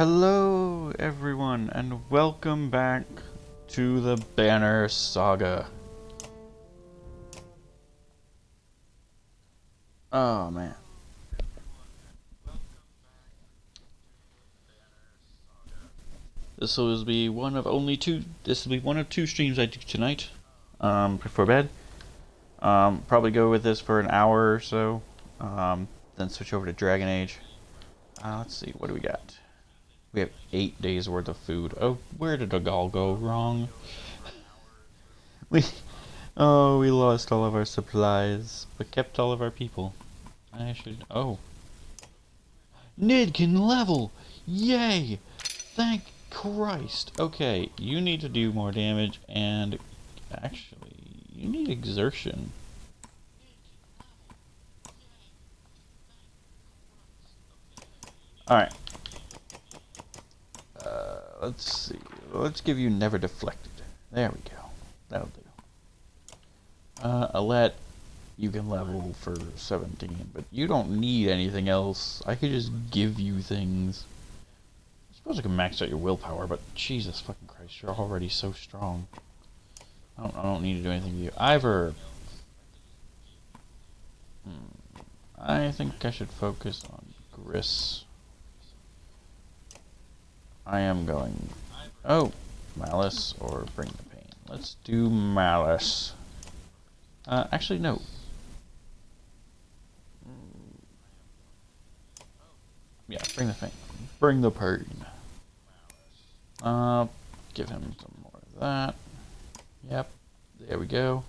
Hello, everyone, and welcome back to the Banner saga. Oh man, this will be one of only two. This will be one of two streams I do tonight. Before bed. Probably go with this for an hour or so. Then switch over to Dragon Age. Let's see, what do we got? We have 8 days worth of food. Oh, where did it all go wrong? We we lost all of our supplies, but kept all of our people. I should. Oh, Nid can level! Yay! Thank Christ! Okay, you need to do more damage, and actually, you need exertion. Alright. Let's see. Let's give you Never Deflected. There we go. That'll do. Alette, you can level for 17, but you don't need anything else. I could just give you things. I suppose I can max out your willpower, but Jesus fucking Christ, you're already so strong. I don't need to do anything to you. Ivor. I think I should focus on Gris. I am going... Oh! Malice or Bring the Pain. Let's do Malice. Actually, no. Yeah, Bring the Pain. Bring the Pain. Give him some more of that. Yep. There we go.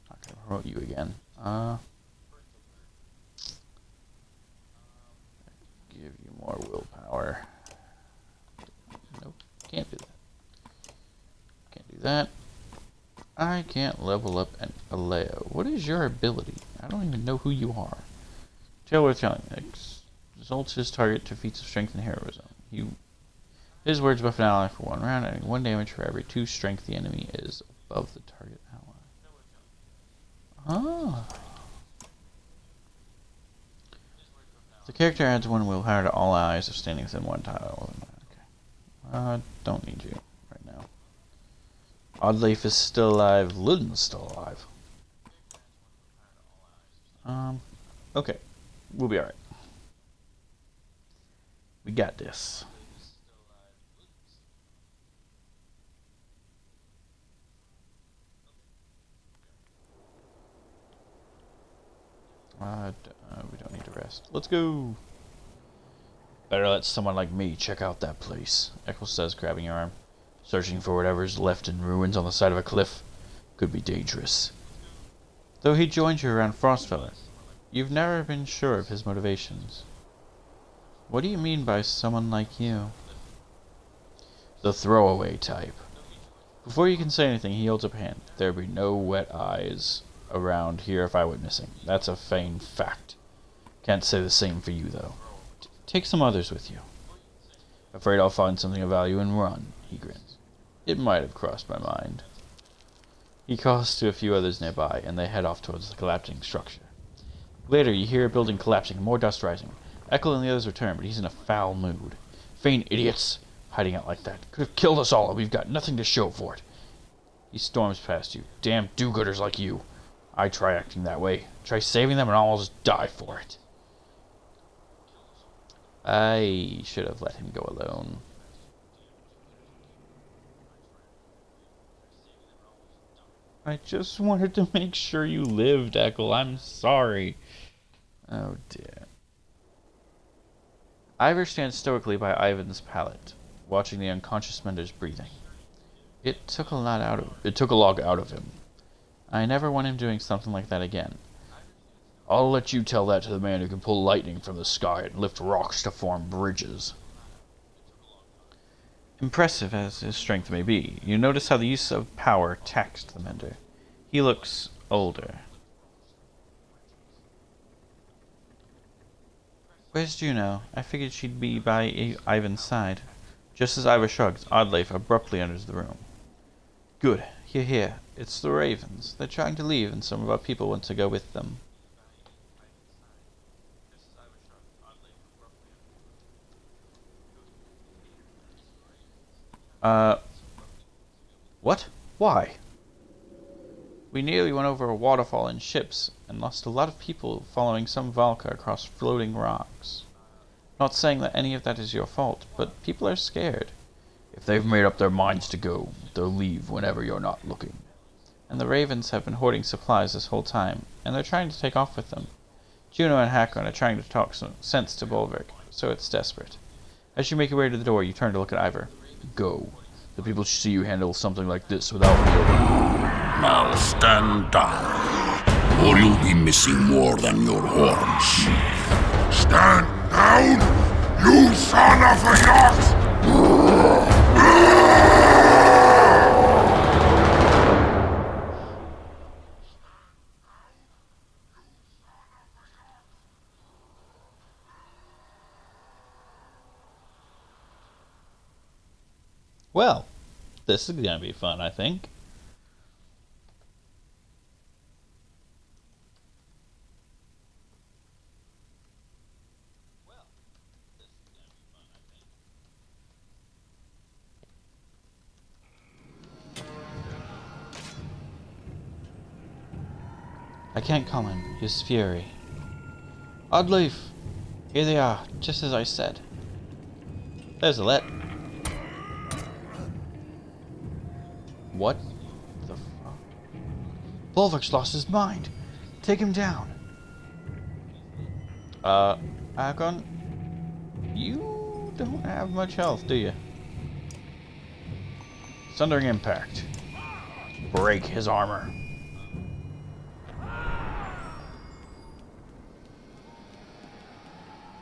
Not gonna promote you again. Give you more willpower. Nope. Can't do that. Can't do that. I can't level up an Aleo. What is your ability? I don't even know who you are. Taylor telling. Results his target to feats of strength and heroism. His words buff an ally for 1 round, adding 1 damage for every 2 strength the enemy is above the target ally. Ah. The character adds 1 willpower to all allies of standing within 1 tile. Okay. Don't need you right now. Oddleif is still alive. Ludden's still alive. Okay. We'll be alright. We got this. We don't need to rest. Let's go! Better let someone like me check out that place, Eccles says, grabbing your arm. Searching for whatever's left in ruins on the side of a cliff could be dangerous. Though he joined you around Frostfeller, you've never been sure of his motivations. What do you mean by someone like you? The throwaway type. Before you can say anything, he holds up a hand. There'd be no wet eyes around here if I went missing. That's a feigned fact. Can't say the same for you, though. Take some others with you. Afraid I'll find something of value and run, he grins. It might have crossed my mind. He calls to a few others nearby, and they head off towards the collapsing structure. Later, you hear a building collapsing and more dust rising. Eckel and the others return, but he's in a foul mood. Vain idiots! Hiding out like that. Could have killed us all, and we've got nothing to show for it. He storms past you. Damn do-gooders like you. I try acting that way. Try saving them and I'll almost die for it. I should have let him go alone. I just wanted to make sure you lived, Eckel. I'm sorry. Oh dear. Ivor stands stoically by Ivan's pallet, watching the unconscious Mender's breathing. It took a lot out of him. I never want him doing something like that again. I'll let you tell that to the man who can pull lightning from the sky and lift rocks to form bridges. Impressive as his strength may be, you notice how the use of power taxed the Mender. He looks older. Where's Juno? I figured she'd be by Ivan's side. Just as Ivor shrugs, Oddleif abruptly enters the room. Good. Here. It's the Ravens. They're trying to leave, and some of our people want to go with them. Uh, what? Why? We nearly went over a waterfall in ships and lost a lot of people following some Valka across floating rocks. Not saying that any of that is your fault, but people are scared. If they've made up their minds to go, they'll leave whenever you're not looking. And the Ravens have been hoarding supplies this whole time, and they're trying to take off with them. Juno and Hakon are trying to talk some sense to Bolverk, so it's desperate. As you make your way to the door, you turn to look at Ivor. Go. The people should see you handle something like this without me around. Now stand down, or you'll be missing more than your horns. Stand down, you son of a yacht! Well, this is gonna be fun, I think. I can't call him. His fury. Oddleaf! Here they are, just as I said. There's a let. What the fuck? Bolverk's lost his mind. Take him down. Hakon? You don't have much health, do you? Sundering impact. Break his armor.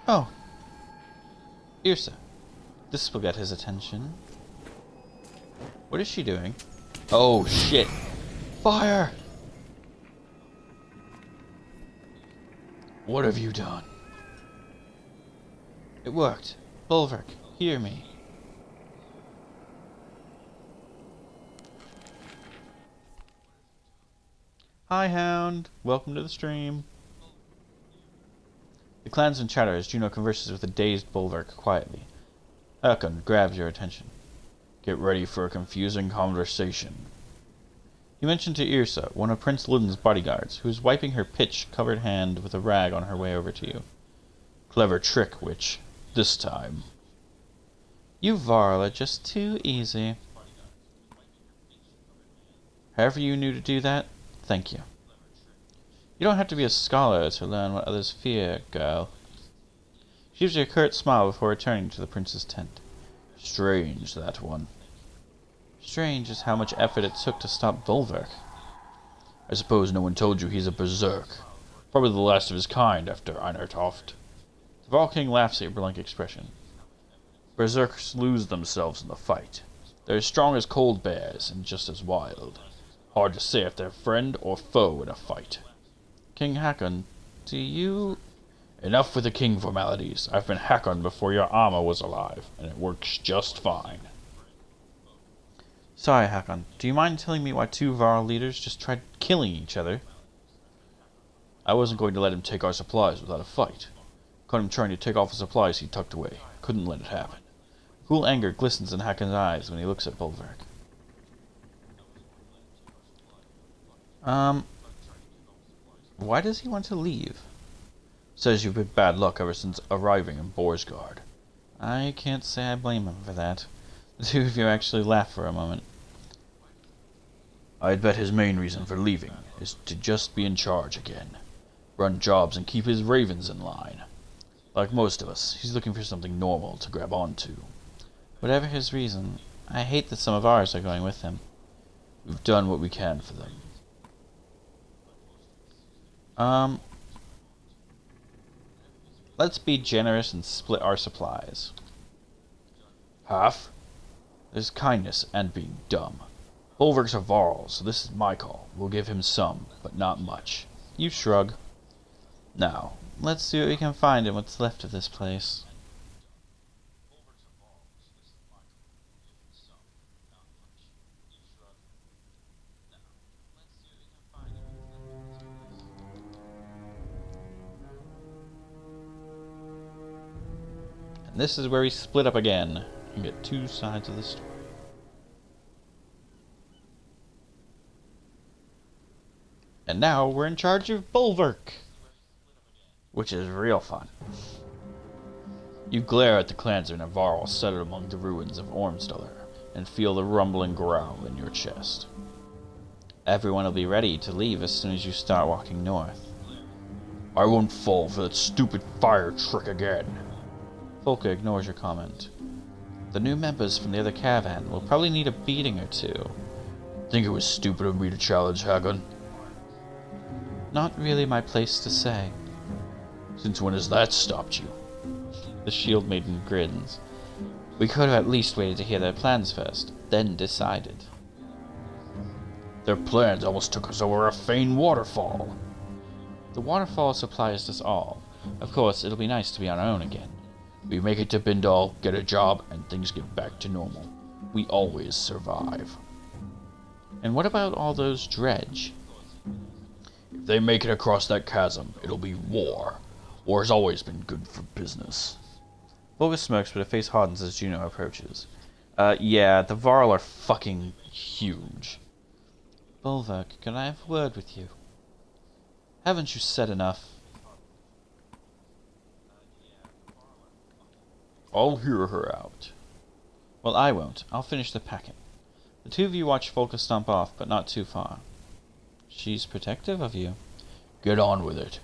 Oh. Yrsa. This will get his attention. What is she doing? Oh, shit. Fire! What have you done? It worked. Bolverk, hear me. Hi, Hound. Welcome to the stream. The clansmen chatter as Juno converses with a dazed Bolverk quietly. Hakon grabs your attention. Get ready for a confusing conversation. You mentioned to Yrsa, one of Prince Ludden's bodyguards, who is wiping her pitch-covered hand with a rag on her way over to you. Clever trick, witch. This time. You Varl are just too easy. However you knew to do that, thank you. You don't have to be a scholar to learn what others fear, girl. She gives you a curt smile before returning to the prince's tent. Strange, that one. Strange is how much effort it took to stop Bolverk. I suppose no one told you he's a berserk. Probably the last of his kind after Einertoft. The Varl King laughs at your blank expression. Berserkers lose themselves in the fight. They're as strong as cold bears and just as wild. Hard to say if they're friend or foe in a fight. King Hakon, do you... Enough with the king formalities. I've been Hakon before your armor was alive, and it works just fine. Sorry, Hakon. Do you mind telling me why two Varl leaders just tried killing each other? I wasn't going to let him take our supplies without a fight. Caught him trying to take off the supplies he tucked away. Couldn't let it happen. Cool anger glistens in Hakon's eyes when he looks at Bolverk. Why does he want to leave? Says you've had bad luck ever since arriving in Borsgard. I can't say I blame him for that. The two of you actually laugh for a moment. I'd bet his main reason for leaving is to just be in charge again. Run jobs and keep his ravens in line. Like most of us, he's looking for something normal to grab onto. Whatever his reason, I hate that some of ours are going with him. We've done what we can for them. Let's be generous and split our supplies. Half? There's kindness and being dumb. Bolverk's a Varl, so this is my call. We'll give him some, but not much. You shrug. Now, let's see what we can find in what's left of this place. And this is where we split up again and get two sides of the story. And now we're in charge of Bulwark, which is real fun. You glare at the clansmen of Varl settled among the ruins of Ormsdullar and feel the rumbling growl in your chest. Everyone will be ready to leave as soon as you start walking north. I won't fall for that stupid fire trick again. Volker ignores your comment. The new members from the other caravan will probably need a beating or two. Think it was stupid of me to challenge Hagon? Not really my place to say. Since when has that stopped you? The shield maiden grins. We could have at least waited to hear their plans first, then decided. Their plans almost took us over a Fane waterfall. The waterfall supplies us all. Of course, it'll be nice to be on our own again. We make it to Bindal, get a job, and things get back to normal. We always survive. And what about all those dredge? If they make it across that chasm, it'll be war. War has always been good for business. Volga smirks, but her face hardens as Juno approaches. Yeah, the Varl are fucking huge. Bulwark, can I have a word with you? Haven't you said enough? I'll hear her out. Well, I won't. I'll finish the packing. The two of you watch Volga stomp off, but not too far. She's protective of you. Get on with it.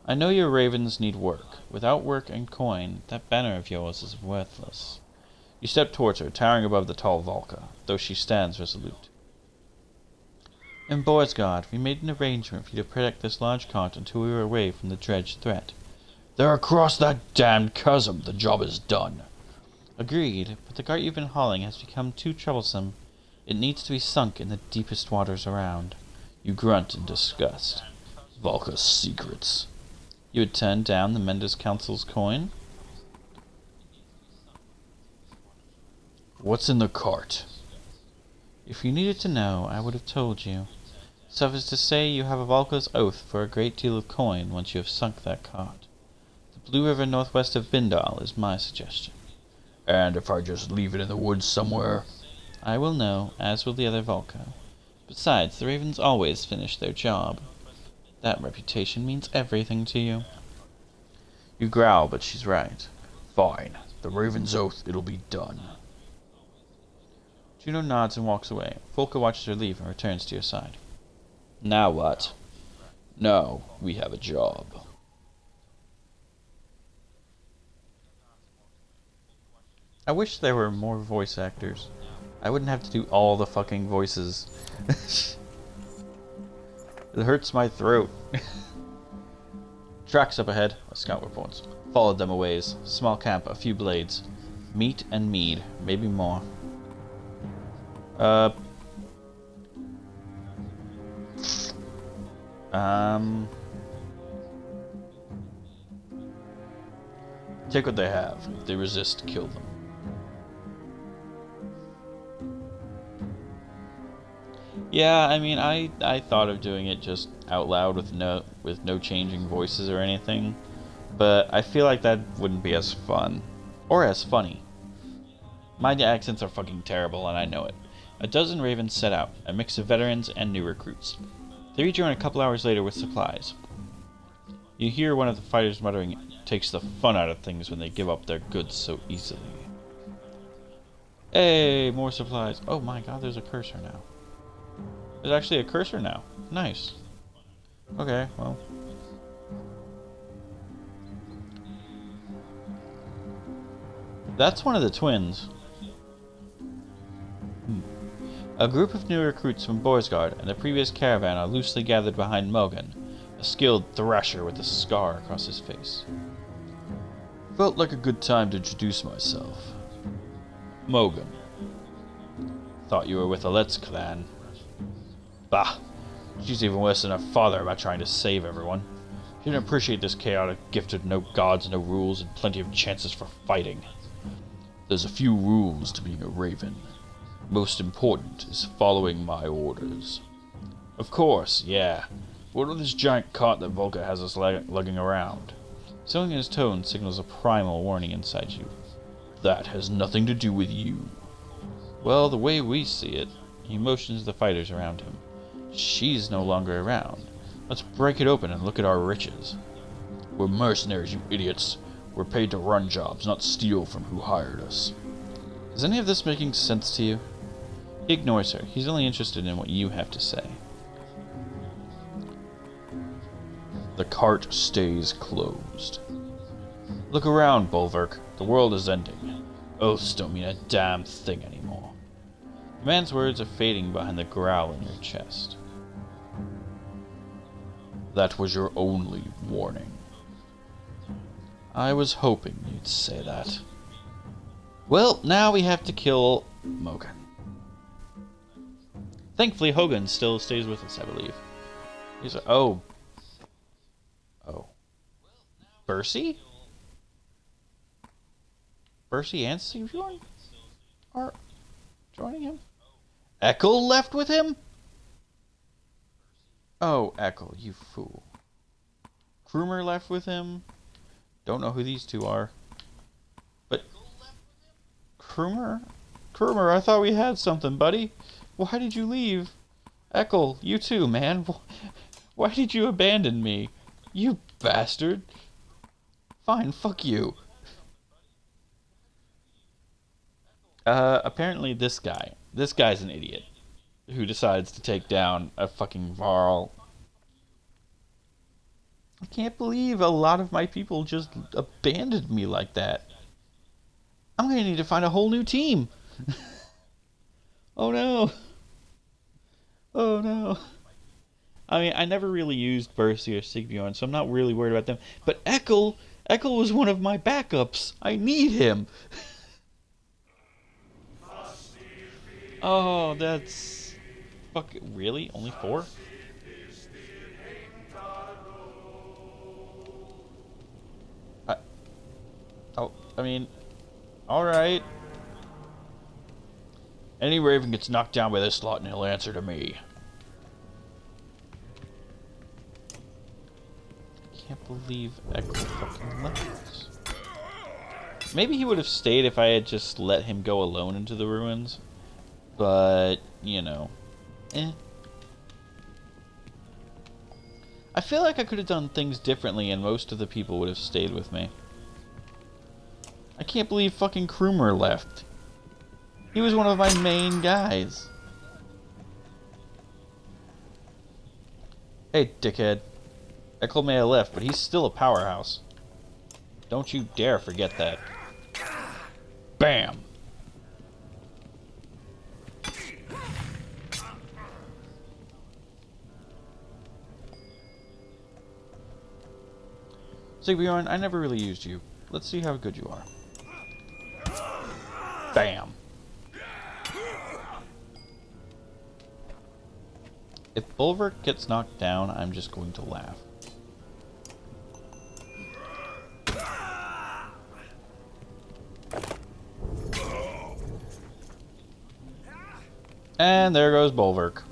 I know your ravens need work. Without work and coin, that banner of yours is worthless. You step towards her, towering above the tall Volga, though she stands resolute. In Boarsgard, we made an arrangement for you to protect this large cart until we were away from the dredge threat. They're across that damned chasm. The job is done. Agreed, but the cart you've been hauling has become too troublesome. It needs to be sunk in the deepest waters around. You grunt in disgust. Volka's secrets. You would turn down the Mendes Council's coin? What's in the cart? If you needed to know, I would have told you. Suffice to say, you have a Volka's oath for a great deal of coin once you have sunk that cart. The Blue River northwest of Bindal is my suggestion. And if I just leave it in the woods somewhere? I will know, as will the other Volka. Besides, the ravens always finish their job. That reputation means everything to you. You growl, but she's right. Fine. The Raven's oath, it'll be done. Juno nods and walks away. Volka watches her leave and returns to your side. Now what? Now we have a job. I wish there were more voice actors. I wouldn't have to do all the fucking voices. It hurts my throat. Tracks up ahead, a scout reports. Followed them a ways. Small camp, a few blades. Meat and mead, maybe more. Take what they have. If they resist, kill them. Yeah, I mean, I thought of doing it just out loud with no changing voices or anything, but I feel like that wouldn't be as fun or as funny. My accents are fucking terrible, and I know it. A dozen ravens set out, a mix of veterans and new recruits. They rejoin a couple hours later with supplies. You hear one of the fighters muttering, "It takes the fun out of things when they give up their goods so easily." Hey, more supplies. Oh my god, there's a cursor now. There's actually a cursor now. Nice. Okay, well. That's one of the twins. A group of new recruits from Boarsgard and the previous caravan are loosely gathered behind Mogan, a skilled thrasher with a scar across his face. Felt like a good time to introduce myself. Mogan. Thought you were with the Let's clan. Bah! She's even worse than her father about trying to save everyone. She didn't appreciate this chaotic gift of no gods, no rules, and plenty of chances for fighting. There's a few rules to being a raven. Most important is following my orders. Of course, yeah. What of this giant cart that Volka has us lugging around? Something in his tone signals a primal warning inside you. That has nothing to do with you. Well, the way we see it, he motions the fighters around him. She's no longer around. Let's break it open and look at our riches. We're mercenaries, you idiots. We're paid to run jobs, not steal from who hired us. Is any of this making sense to you? He ignores her. He's only interested in what you have to say. The cart stays closed. Look around, Bulwark. The world is ending. Oaths don't mean a damn thing anymore. The man's words are fading behind the growl in your chest. That was your only warning. I was hoping you'd say that. Well, now we have to kill Mogan. Thankfully, Hogan still stays with us, I believe. He's a, oh. Bercy? Bercy and Sigbjorn are joining him? Ekkel left with him? Oh, Ekkel, you fool. Krumer left with him? Don't know who these two are. But Krumer? Krumer, I thought we had something, buddy. Why did you leave? Ekkel, you too, man. Why did you abandon me? You bastard. Fine, fuck you. Apparently this guy's an idiot who decides to take down a fucking Varl. I can't believe a lot of my people just abandoned me like that. I'm gonna need to find a whole new team. Oh no. Oh no. I mean, I never really used Bercy or Sigbjorn, so I'm not really worried about them. But Ekkel was one of my backups. I need him. Oh, that's... Fuck, really? Only 4? I mean... Alright. Any Raven gets knocked down by this lot and he'll answer to me. I can't believe Ekkel fucking left. Maybe he would have stayed if I had just let him go alone into the ruins. But, you know. I feel like I could have done things differently and most of the people would have stayed with me. I can't believe fucking Krumer left. He was one of my main guys. Hey, dickhead. Ekkel may have left, but he's still a powerhouse. Don't you dare forget that. Bam! Sigbjorn, I never really used you. Let's see how good you are. Bam! If Bulwark gets knocked down, I'm just going to laugh. And there goes Bulwark.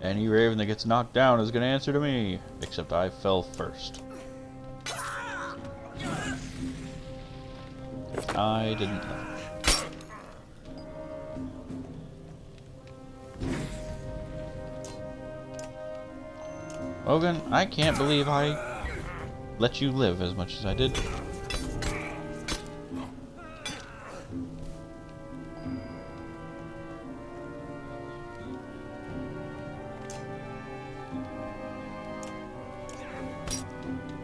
Any Raven that gets knocked down is going to answer to me. Except I fell first. I didn't know. Logan, I can't believe I let you live as much as I did.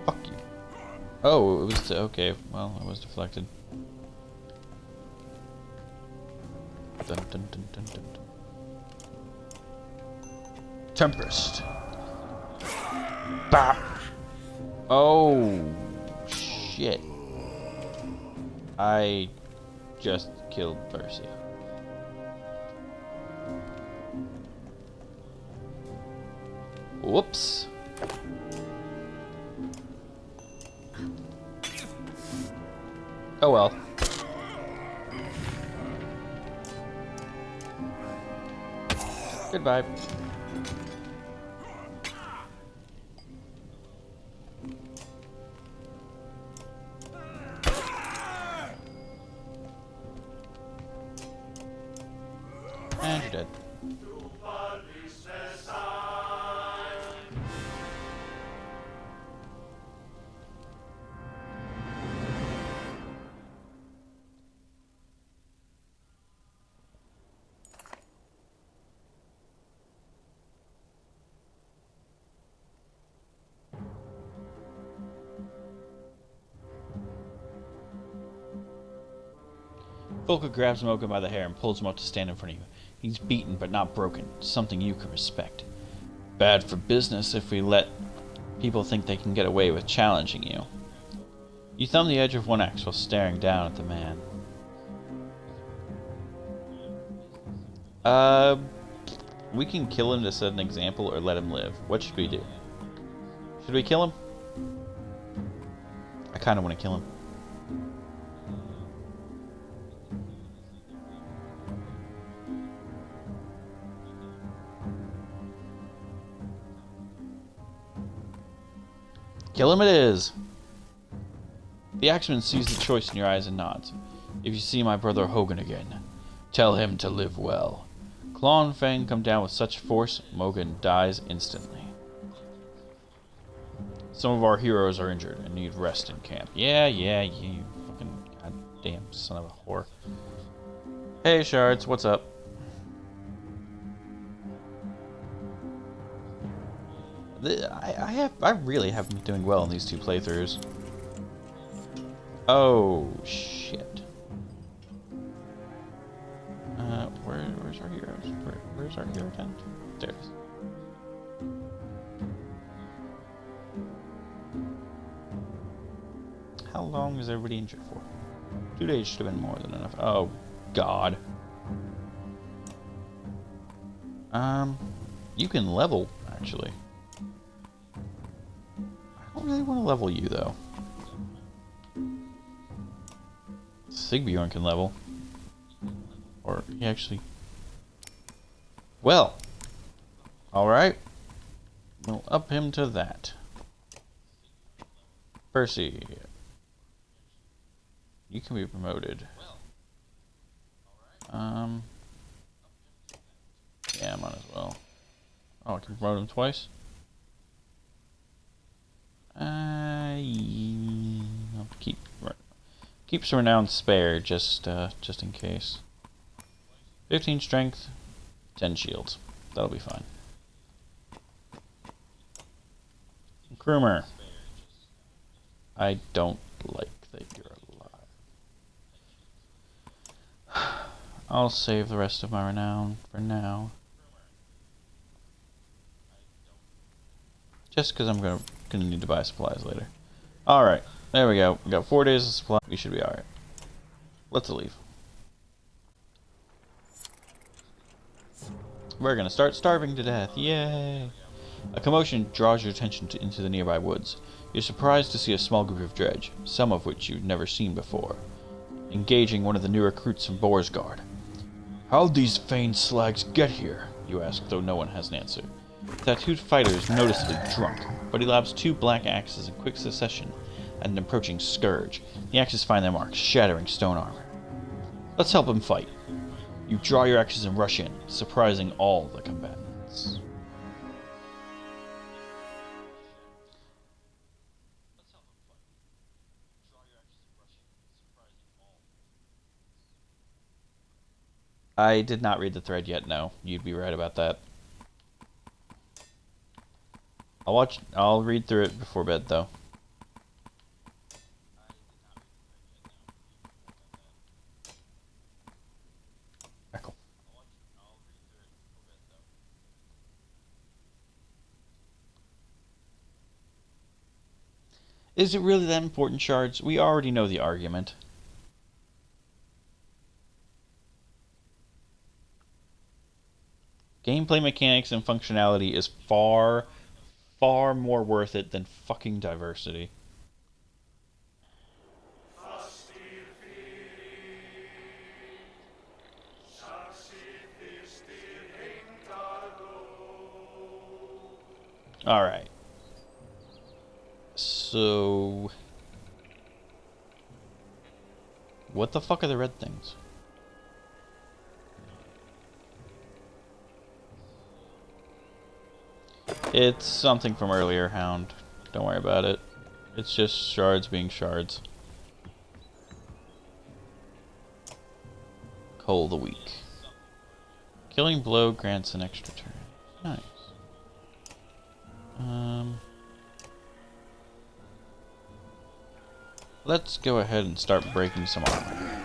Fuck you. Oh, it was okay. Well, I was deflected. Dun, dun, dun, dun, dun, dun. Tempest. Bop. Oh shit. I just killed Bercy. Whoops. Oh well. Goodbye. And you're dead. Volker grabs Mocha by the hair and pulls him up to stand in front of you. He's beaten but not broken, something you can respect. Bad for business if we let people think they can get away with challenging you. You thumb the edge of one axe while staring down at the man. We can kill him to set an example or let him live. What should we do? Should we kill him? I kind of want to kill him. Kill him it is! The axeman sees the choice in your eyes and nods. If you see my brother Hogan again, tell him to live well. Claw and Fang come down with such force, Mogan dies instantly. Some of our heroes are injured and need rest in camp. Yeah, you fucking goddamn son of a whore. Hey, Shards, what's up? I really have been doing well in these 2 playthroughs. Oh shit. Where's our heroes? Where's our hero tent? There it is. How long is everybody injured for? 2 days should have been more than enough. Oh god. You can level actually. I don't really want to level you, though. Sigbjorn can level. Or, he actually... Well! Alright. We'll up him to that. Percy. You can be promoted. Yeah, might as well. Oh, I can promote him twice? I'll keep some renown spare just in case. 15 strength, 10 shields. That'll be fine. Krumer. I don't like that you're alive. I'll save the rest of my renown for now. Just because I'm gonna need to buy supplies later. Alright, there we go. We got 4 days of supply. We should be alright. Let's leave. We're gonna start starving to death. Yay! A commotion draws your attention into the nearby woods. You're surprised to see a small group of dredge, some of which you've never seen before, engaging one of the new recruits from Boarsguard. How'd these faint slags get here? You ask, though no one has an answer. The tattooed fighter is noticeably drunk, but he lobs 2 black axes in quick succession at an approaching scourge. The axes find their marks, shattering stone armor. Let's help him fight. You draw your axes and rush in, surprising all the combatants. I did not read the thread yet, no. You'd be right about that. I'll read through it before bed, though. Cool. Is it really that important, Shards? We already know the argument. Gameplay mechanics and functionality is far more worth it than fucking diversity. Alright. So... what the fuck are the red things? It's something from earlier, Hound. Don't worry about it. It's just shards being shards. Coal the weak. Killing blow grants an extra turn. Nice. Let's go ahead and start breaking some armor.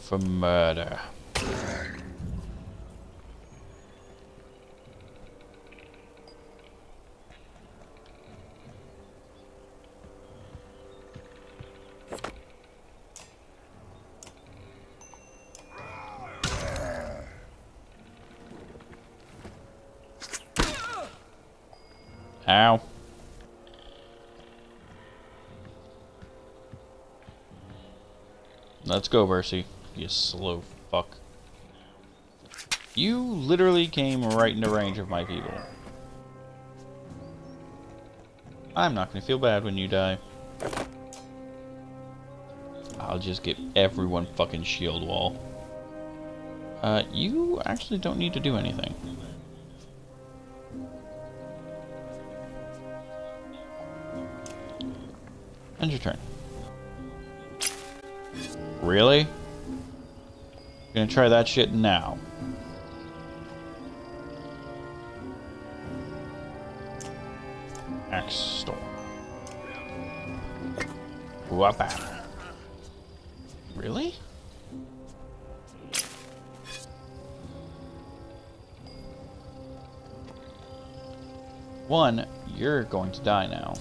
for murder. Ow. Let's go, Mercy. You slow fuck. You literally came right into range of my people. I'm not gonna feel bad when you die. I'll just get everyone fucking shield wall. You actually don't need to do anything. End your turn. Really? Gonna try that shit now. Axe Storm. Trilogy-Banner. Really? One, you're going to die now.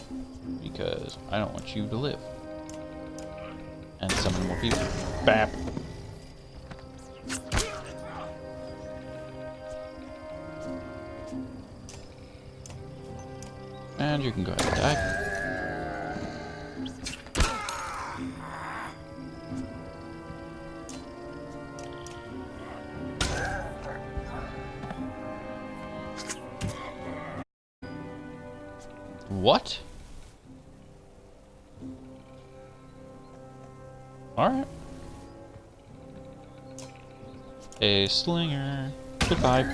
Because I don't want you to live. And summon more people. Bap. And you can go ahead and die. What? Alright. A slinger. Goodbye.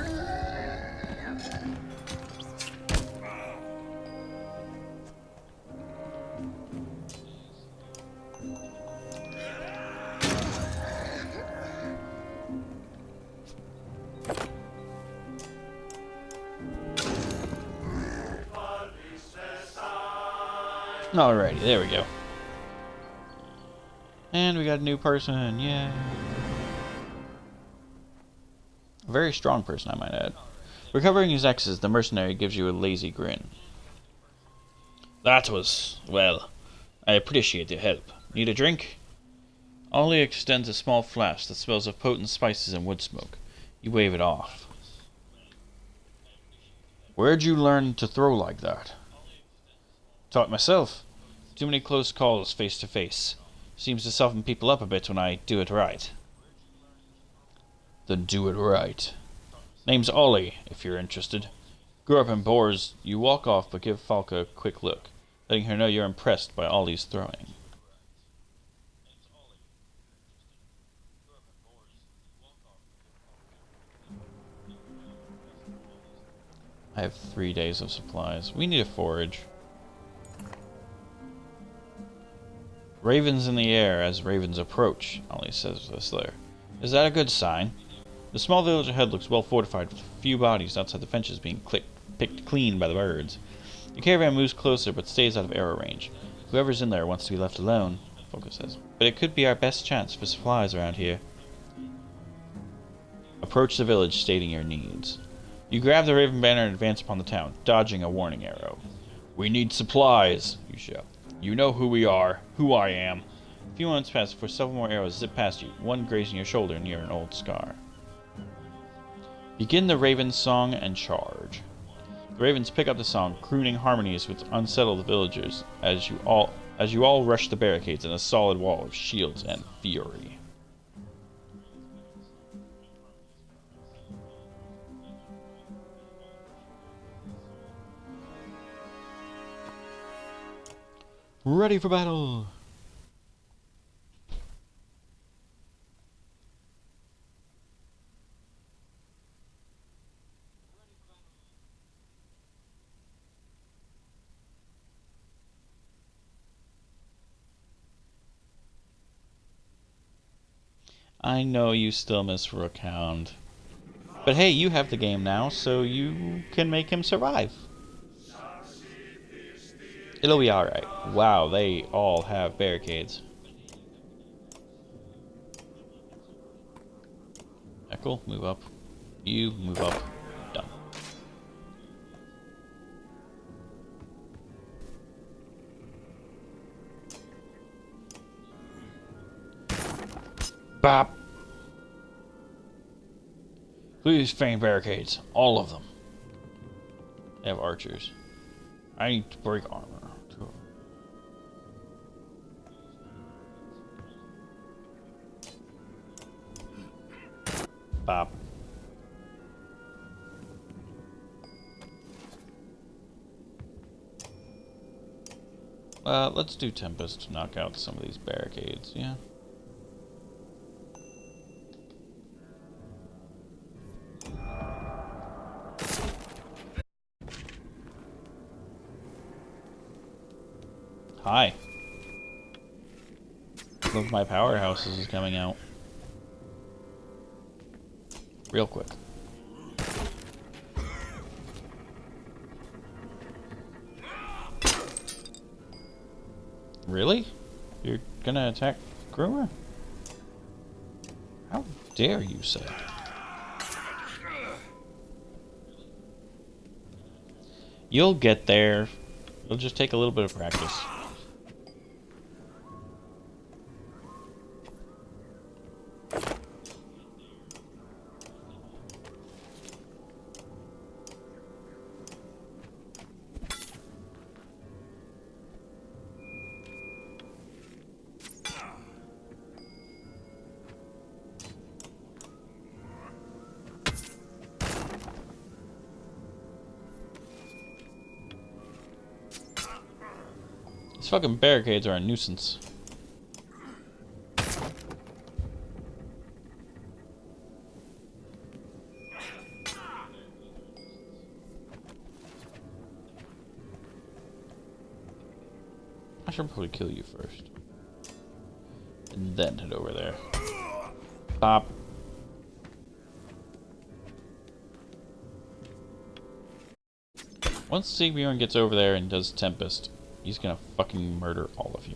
Alrighty, there we go. And we got a new person, yay. A very strong person, I might add. Recovering his exes, the mercenary gives you a lazy grin. That was, well, I appreciate your help. Need a drink? Ollie extends a small flask that smells of potent spices and wood smoke. You wave it off. Where'd you learn to throw like that? Taught myself. Too many close calls face to face. Seems to soften people up a bit when I do it right. Then do it right. Name's Ollie, if you're interested. Grew up in Boars. You walk off, but give Falca a quick look, letting her know you're impressed by Ollie's throwing. I have 3 days of supplies. We need a forage. Ravens in the air as ravens approach, Ollie says this there. Is that a good sign? The small village ahead looks well fortified with a few bodies outside the fences being picked clean by the birds. The caravan moves closer but stays out of arrow range. Whoever's in there wants to be left alone, Falca says. But it could be our best chance for supplies around here. Approach the village stating your needs. You grab the Raven banner and advance upon the town, dodging a warning arrow. We need supplies, you shout. You know who we are, who I am. A few moments pass before several more arrows zip past you, one grazing your shoulder near an old scar. Begin the Raven's song and charge. The Ravens pick up the song, crooning harmonies which unsettle the villagers as you all rush the barricades in a solid wall of shields and fury. Ready for battle! I know you still miss Rookhound. But hey, you have the game now, so you can make him survive. It'll be alright. Wow, they all have barricades. Echo, move up. You, move up. Done. Bop! Please feign barricades. All of them. They have archers. I need to break armor. Bop. Let's do Tempest to knock out some of these barricades, yeah. Hi. One of my powerhouses is coming out. Real quick. Really? You're gonna attack Groomer? How dare you, say? You'll get there. It'll just take a little bit of practice. These fucking barricades are a nuisance. I should probably kill you first. And then head over there. Pop. Once Sigbjorn gets over there and does Tempest, he's gonna fucking murder all of you.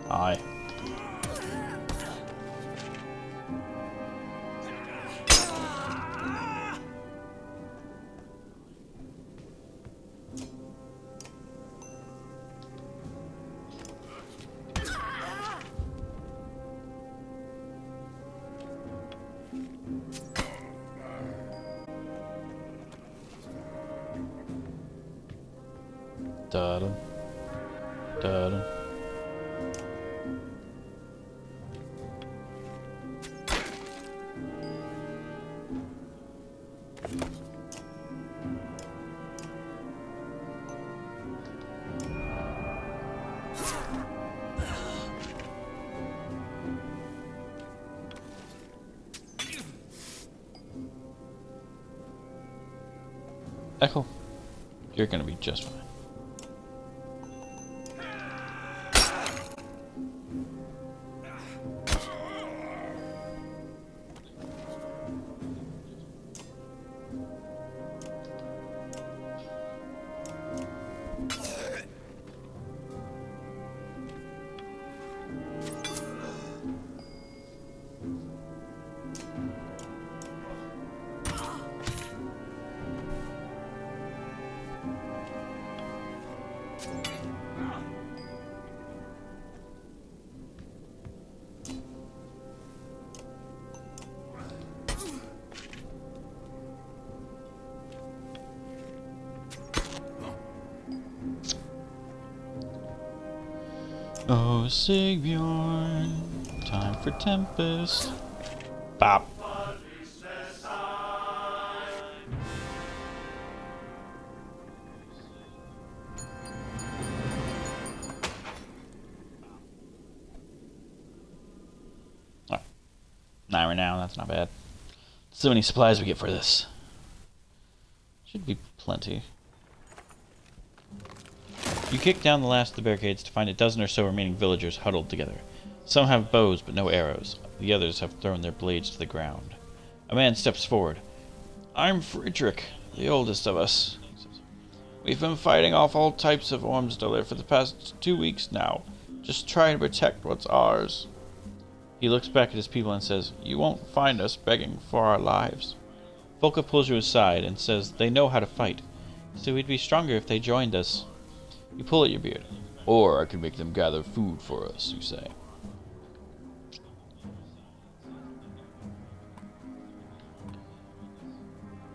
Aye. Da-dum. Da-dum. Echo, you're gonna be just fine. Oh, Sigbjorn, time for Tempest. Bop. 9 renown, that's not bad. So many supplies we get for this. Should be plenty. You kick down the last of the barricades to find a dozen or so remaining villagers huddled together. Some have bows but no arrows. The others have thrown their blades to the ground. A man steps forward. I'm Friedrich, the oldest of us. We've been fighting off all types of Ormsdaler for the past 2 weeks now, just trying to protect what's ours. He looks back at his people and says, You won't find us begging for our lives. Volka pulls you aside and says they know how to fight, so we'd be stronger if they joined us. You pull at your beard. Or I can make them gather food for us, you say.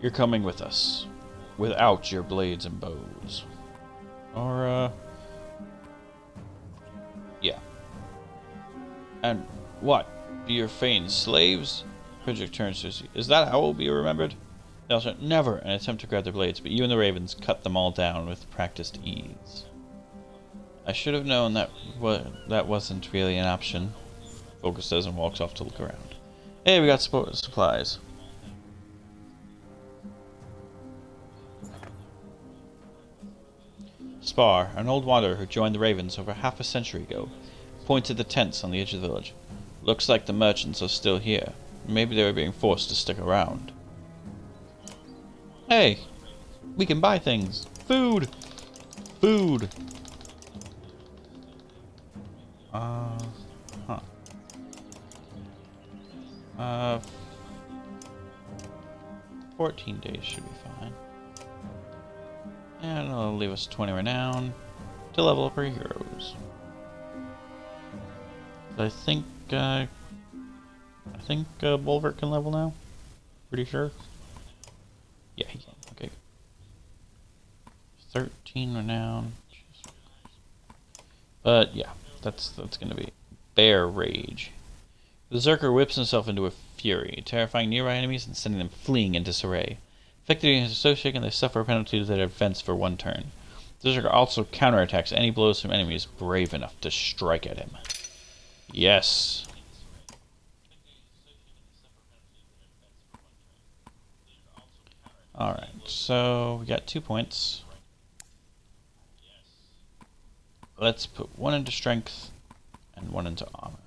You're coming with us, without your blades and bows. Or, yeah. And what? Be your Fane's slaves? Frederick turns to you. Is that how we'll be remembered? They also never an attempt to grab their blades, but you and the ravens cut them all down with practiced ease. I should have known that wasn't really an option, Volker says and walks off to look around. Hey, we got supplies. Spar, an old wanderer who joined the ravens over half a century ago, points at the tents on the edge of the village. Looks like the merchants are still here. Maybe they were being forced to stick around. Hey! We can buy things! Food! Food! Huh. 14 days should be fine. And it'll leave us 20 renown to level up our heroes. I think Bulwark can level now. Pretty sure. Yeah, he can. Okay. 13 renown. But yeah, that's gonna be Bear Rage. The Berserker whips himself into a fury, terrifying nearby enemies and sending them fleeing into disarray. Affected against so shaken, they suffer a penalty to their defense for 1 turn. The Berserker also counterattacks any blows from enemies brave enough to strike at him. Yes. Alright, so we got 2 points. Let's put 1 into strength and 1 into armor.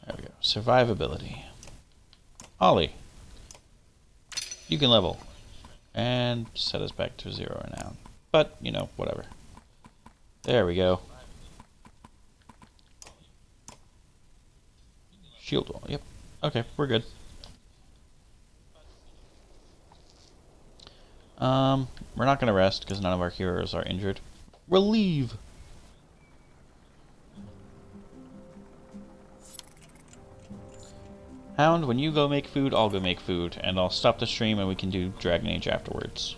There we go. Survivability. Ollie, you can level. And set us back to 0 now. But, you know, whatever. There we go. Shield wall, yep. Okay, we're good. We're not gonna rest because none of our heroes are injured. Relieve! Hound, when you go make food, I'll go make food, and I'll stop the stream and we can do Dragon Age afterwards.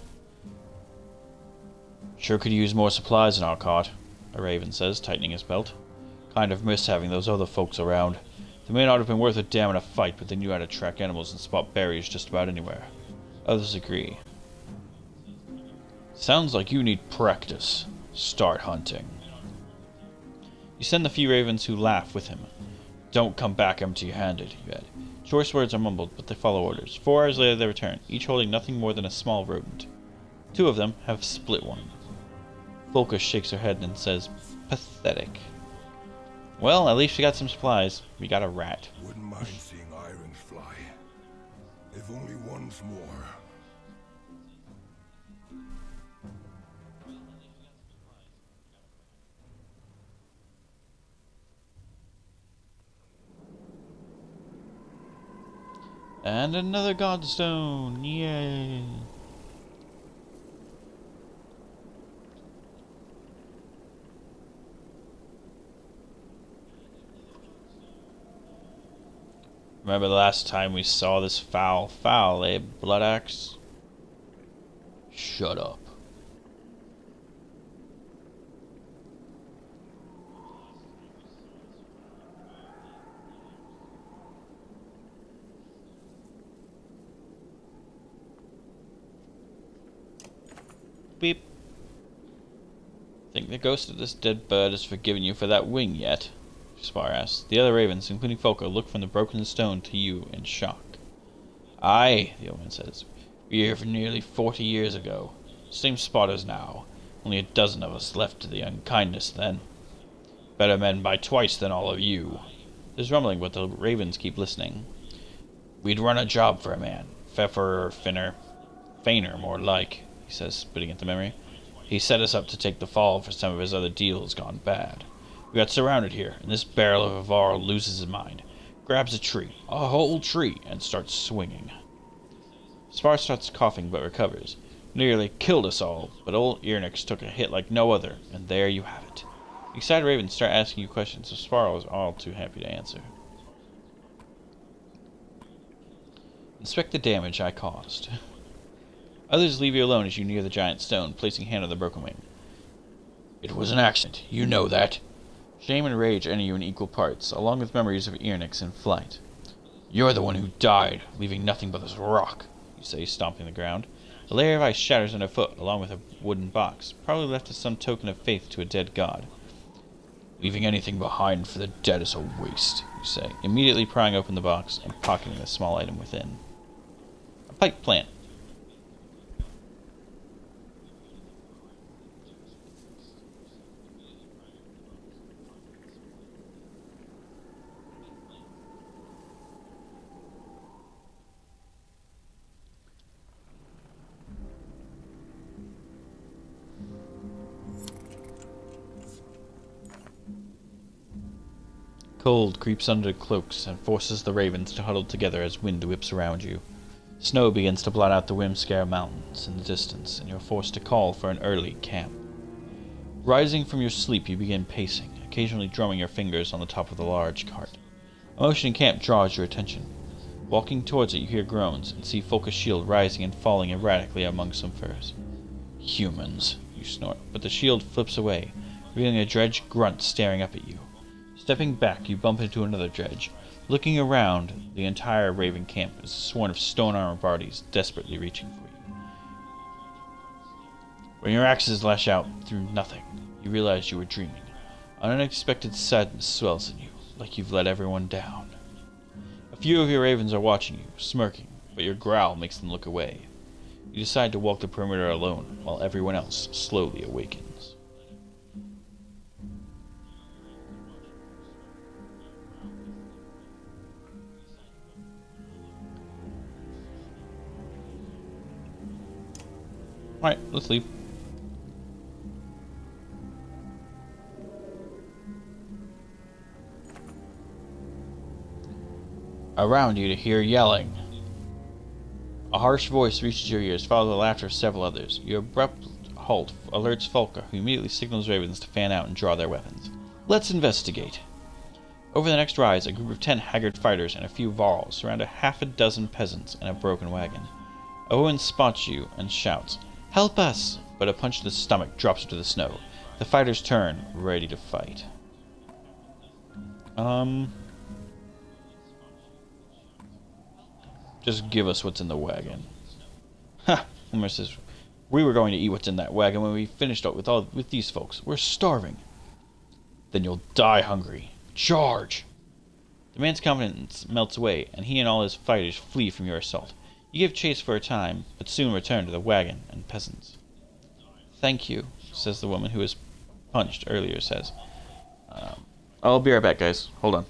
Sure could use more supplies in our cart, a raven says, tightening his belt. Kind of miss having those other folks around. They may not have been worth a damn in a fight, but they knew how to track animals and spot berries just about anywhere. Others agree. Sounds like you need practice. Start hunting. You send the few ravens who laugh with him. Don't come back empty-handed, you add. Choice words are mumbled, but they follow orders. 4 hours later they return, each holding nothing more than a small rodent. 2 of them have split one. Volka shakes her head and says, Pathetic. Well, at least we got some supplies. We got a rat. Wouldn't mind seeing irons fly. If only once more. And another godstone! Yay! Remember the last time we saw this foul, eh, Blood Axe? Shut up. Beep. Think the ghost of this dead bird has forgiven you for that wing yet? Spar asks. The other ravens, including Folka, look from the broken stone to you in shock. Aye, the old man says. We were here for nearly 40 years ago. Same spot as now. Only a dozen of us left to the unkindness then. Better men by twice than all of you. There's rumbling, but the ravens keep listening. We'd run a job for a man. Pfeffer or Finner. Feiner, more like, he says, spitting at the memory. He set us up to take the fall for some of his other deals gone bad. We got surrounded here, and this barrel of a Varl loses his mind. Grabs a tree, a whole tree, and starts swinging. Spar starts coughing but recovers. Nearly killed us all, but old Earnix took a hit like no other, and there you have it. The excited ravens start asking you questions, so Spar was all too happy to answer. Inspect the damage I caused. Others leave you alone as you near the giant stone, placing hand on the broken wing. It was an accident, you know that. Shame and rage enter you in equal parts, along with memories of Earnix in flight. You're the one who died, leaving nothing but this rock, you say, stomping the ground. A layer of ice shatters underfoot, along with a wooden box, probably left as some token of faith to a dead god. Leaving anything behind for the dead is a waste, you say, immediately prying open the box and pocketing the small item within. A pipe plant. Cold creeps under cloaks and forces the ravens to huddle together as wind whips around you. Snow begins to blot out the Whimscare Mountains in the distance, and you're forced to call for an early camp. Rising from your sleep, you begin pacing, occasionally drumming your fingers on the top of the large cart. A motion in camp draws your attention. Walking towards it, you hear groans and see Folka's shield rising and falling erratically among some furs. Humans, you snort, but the shield flips away, revealing a dredge grunt staring up at you. Stepping back, you bump into another dredge. Looking around, the entire raven camp is a swarm of stone-armored bodies desperately reaching for you. When your axes lash out through nothing, you realize you were dreaming. An unexpected sadness swells in you, like you've let everyone down. A few of your ravens are watching you, smirking, but your growl makes them look away. You decide to walk the perimeter alone, while everyone else slowly awakens. Alright, let's leave. Around you to hear yelling. A harsh voice reaches your ears, followed by the laughter of several others. Your abrupt halt alerts Folka, who immediately signals ravens to fan out and draw their weapons. Let's investigate. Over the next rise, a group of 10 haggard fighters and a few Varls surround a half a dozen peasants and a broken wagon. A woman spots you and shouts, "Help us!" But a punch to the stomach drops her to the snow. The fighters turn, ready to fight. Just give us what's in the wagon. Ha! Homer says, we were going to eat what's in that wagon when we finished up with these folks. We're starving. Then you'll die hungry. Charge! The man's confidence melts away, and he and all his fighters flee from your assault. You give chase for a time, but soon return to the wagon and peasants. Thank you, says the woman who was punched earlier, says. I'll be right back, guys. Hold on.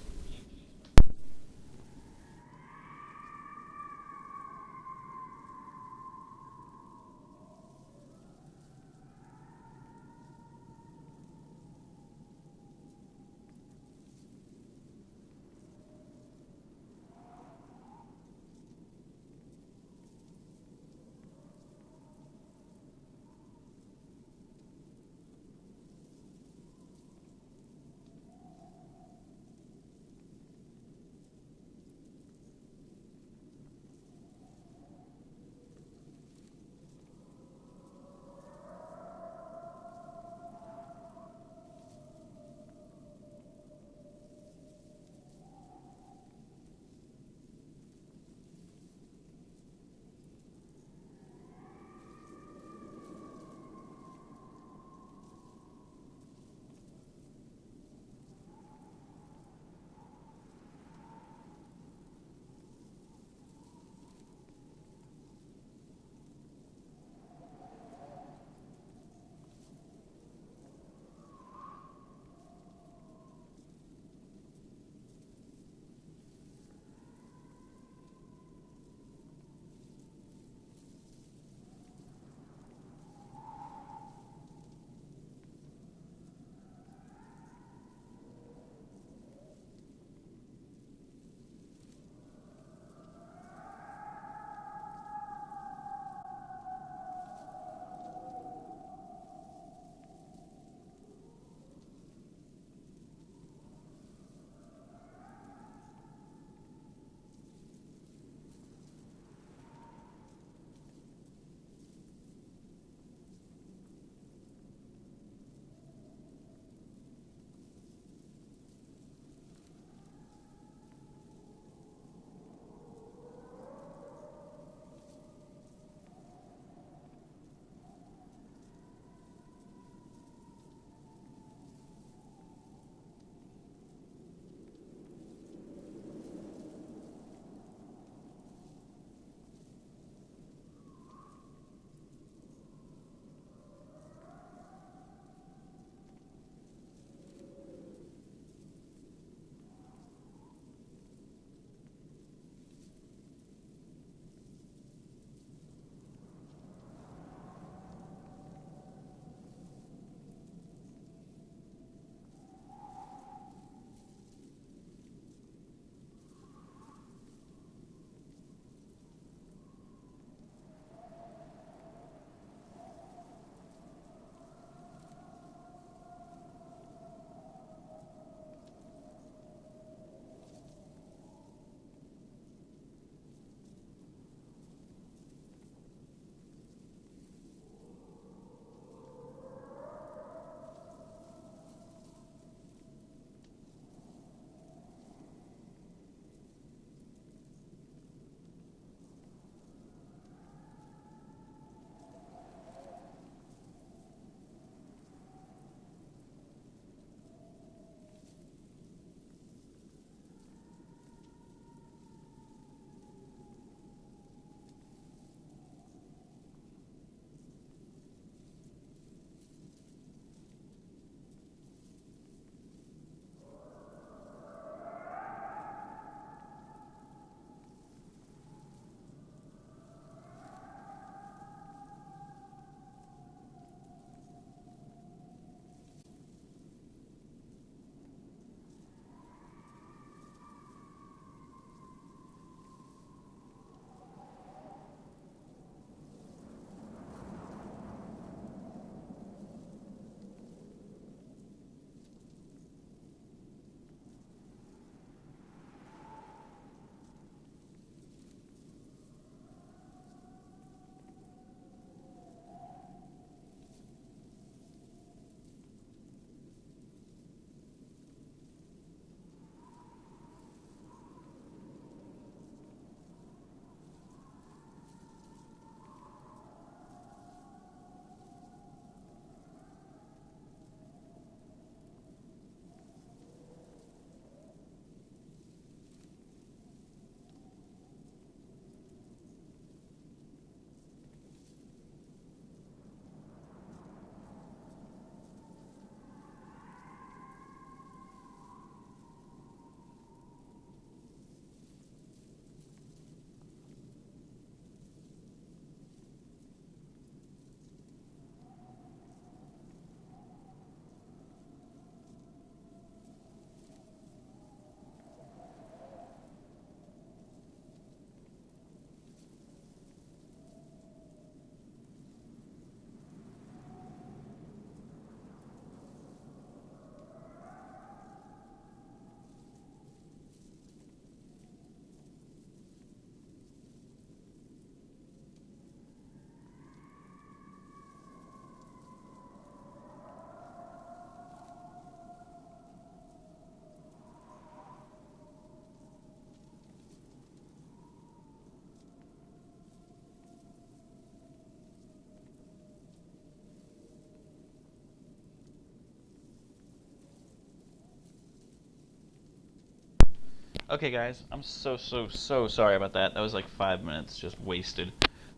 Okay, guys, I'm so sorry about that. That was like 5 minutes just wasted.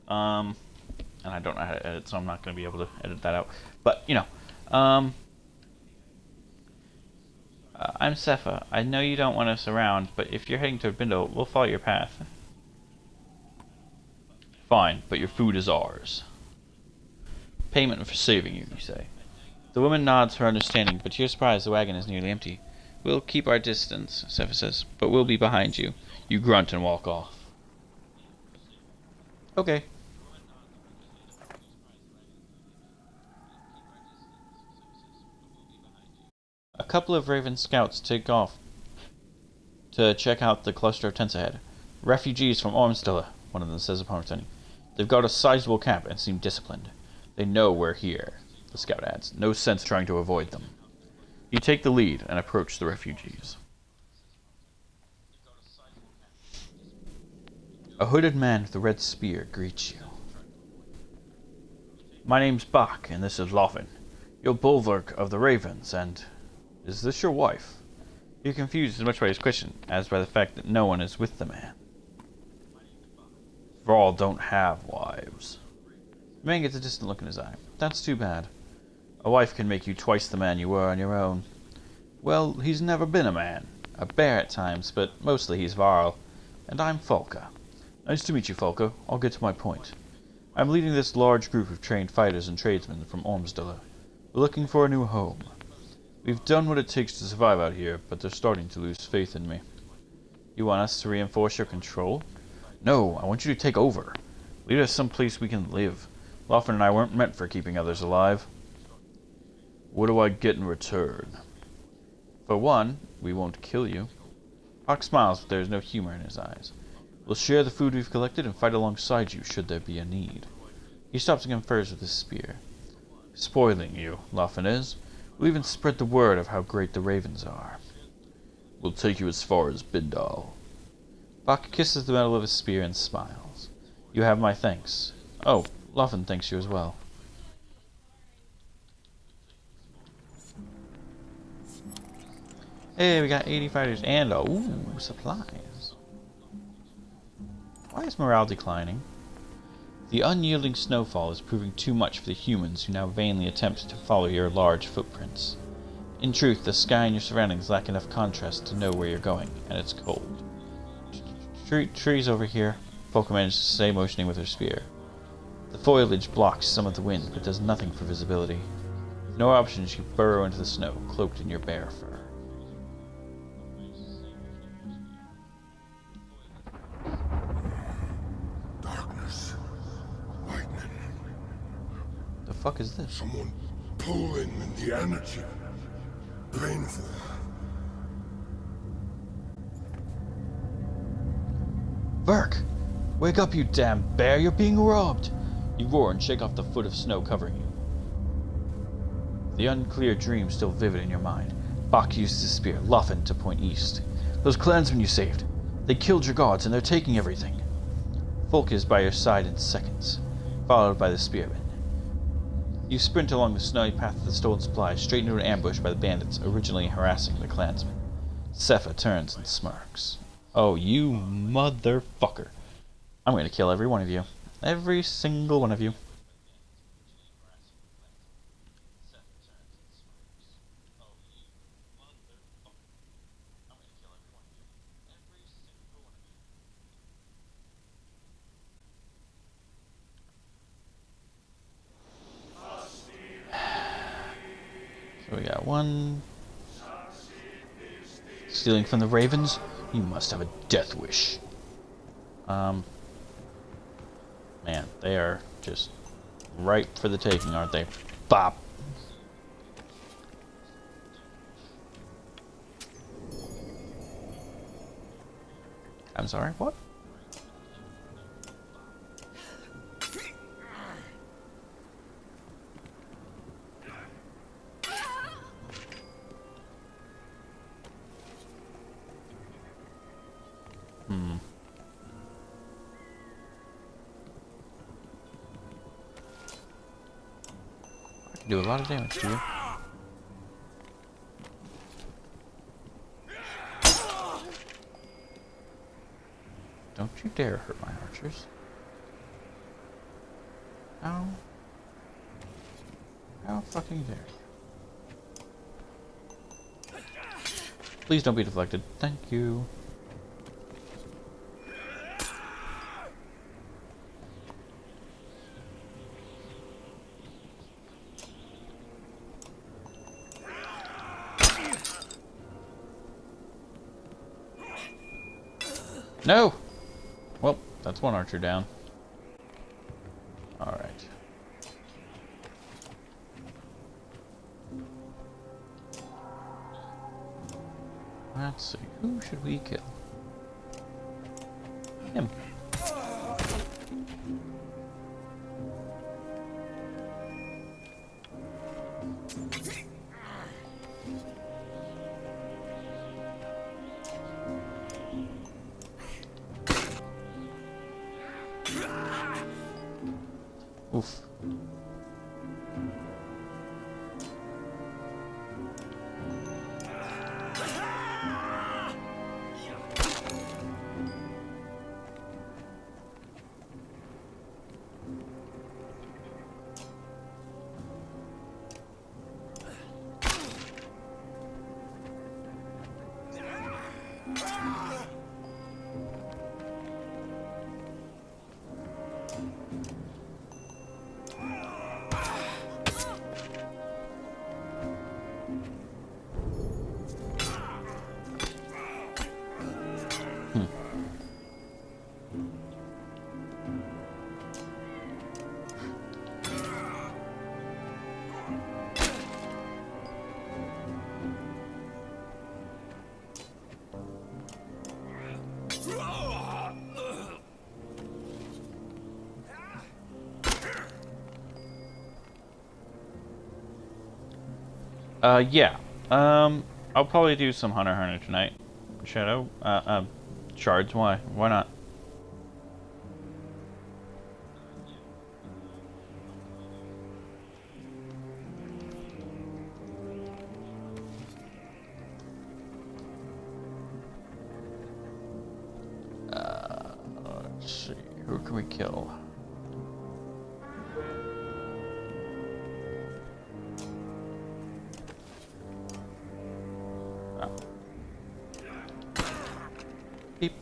And I don't know how to edit, so I'm not going to be able to edit that out. But, you know, I'm Sepha. I know you don't want us around, but if you're heading toward Bindle, we'll follow your path. Fine, but your food is ours. Payment for saving you, you say. The woman nods her understanding, but to your surprise, the wagon is nearly empty. We'll keep our distance, Sepha says, but we'll be behind you. You grunt and walk off. Okay. A couple of Raven scouts take off to check out the cluster of tents ahead. Refugees from Ormstilla, one of them says upon returning. They've got a sizable camp and seem disciplined. They know we're here, the scout adds. No sense trying to avoid them. You take the lead and approach the refugees. A hooded man with a red spear greets you. My name's Bach, and this is Loffin, your bulwark of the Ravens, and... is this your wife? You're confused as much by his question as by the fact that no one is with the man. Thrall don't have wives. The man gets a distant look in his eye. That's too bad. A wife can make you twice the man you were on your own. Well, he's never been a man. A bear at times, but mostly he's Varl. And I'm Folka. Nice to meet you, Folka. I'll get to my point. I'm leading this large group of trained fighters and tradesmen from Ormstilla. We're looking for a new home. We've done what it takes to survive out here, but they're starting to lose faith in me. You want us to reinforce your control? No, I want you to take over. Lead us someplace we can live. Loffin and I weren't meant for keeping others alive. What do I get in return? For one, we won't kill you. Hawk smiles, but there is no humor in his eyes. We'll share the food we've collected and fight alongside you should there be a need. He stops and confers with his spear. Spoiling you, Loffin is. We'll even spread the word of how great the Ravens are. We'll take you as far as Bindal. Bach kisses the metal of his spear and smiles. You have my thanks. Oh, Loffin thanks you as well. Hey, we got 80 fighters and, supplies. Why is morale declining? The unyielding snowfall is proving too much for the humans who now vainly attempt to follow your large footprints. In truth, the sky and your surroundings lack enough contrast to know where you're going, and it's cold. Trees over here, Folka manages to say, motioning with her spear. The foliage blocks some of the wind, but does nothing for visibility. With no options, you burrow into the snow, cloaked in your bear fur. Darkness. Lightning. The fuck is this? Someone pulling in the energy. Painful. Burke! Wake up, you damn bear! You're being robbed! You roar and shake off the foot of snow covering you. The unclear dream still vivid in your mind. Bach uses his spear, Loffin, to point east. Those clansmen you saved. They killed your gods and they're taking everything. Folk is by your side in seconds, followed by the spearmen. You sprint along the snowy path of the stolen supplies, straight into an ambush by the bandits originally harassing the clansmen. Sepha turns and smirks. Oh, you motherfucker. I'm going to kill every one of you. Every single one of you. So we got one. Stealing from the Ravens? You must have a death wish. Man, they are just ripe for the taking, aren't they? Bop! I'm sorry, what? Do a lot of damage to you. Don't you dare hurt my archers. How? How fucking dare you? Please don't be deflected. Thank you. No! Well, that's one archer down. Alright. Let's see. Who should we kill? Him. Oof. Yeah. I'll probably do some Hunter tonight. Shadow? Shards, why? Why not? Let's see. Who can we kill? Beep.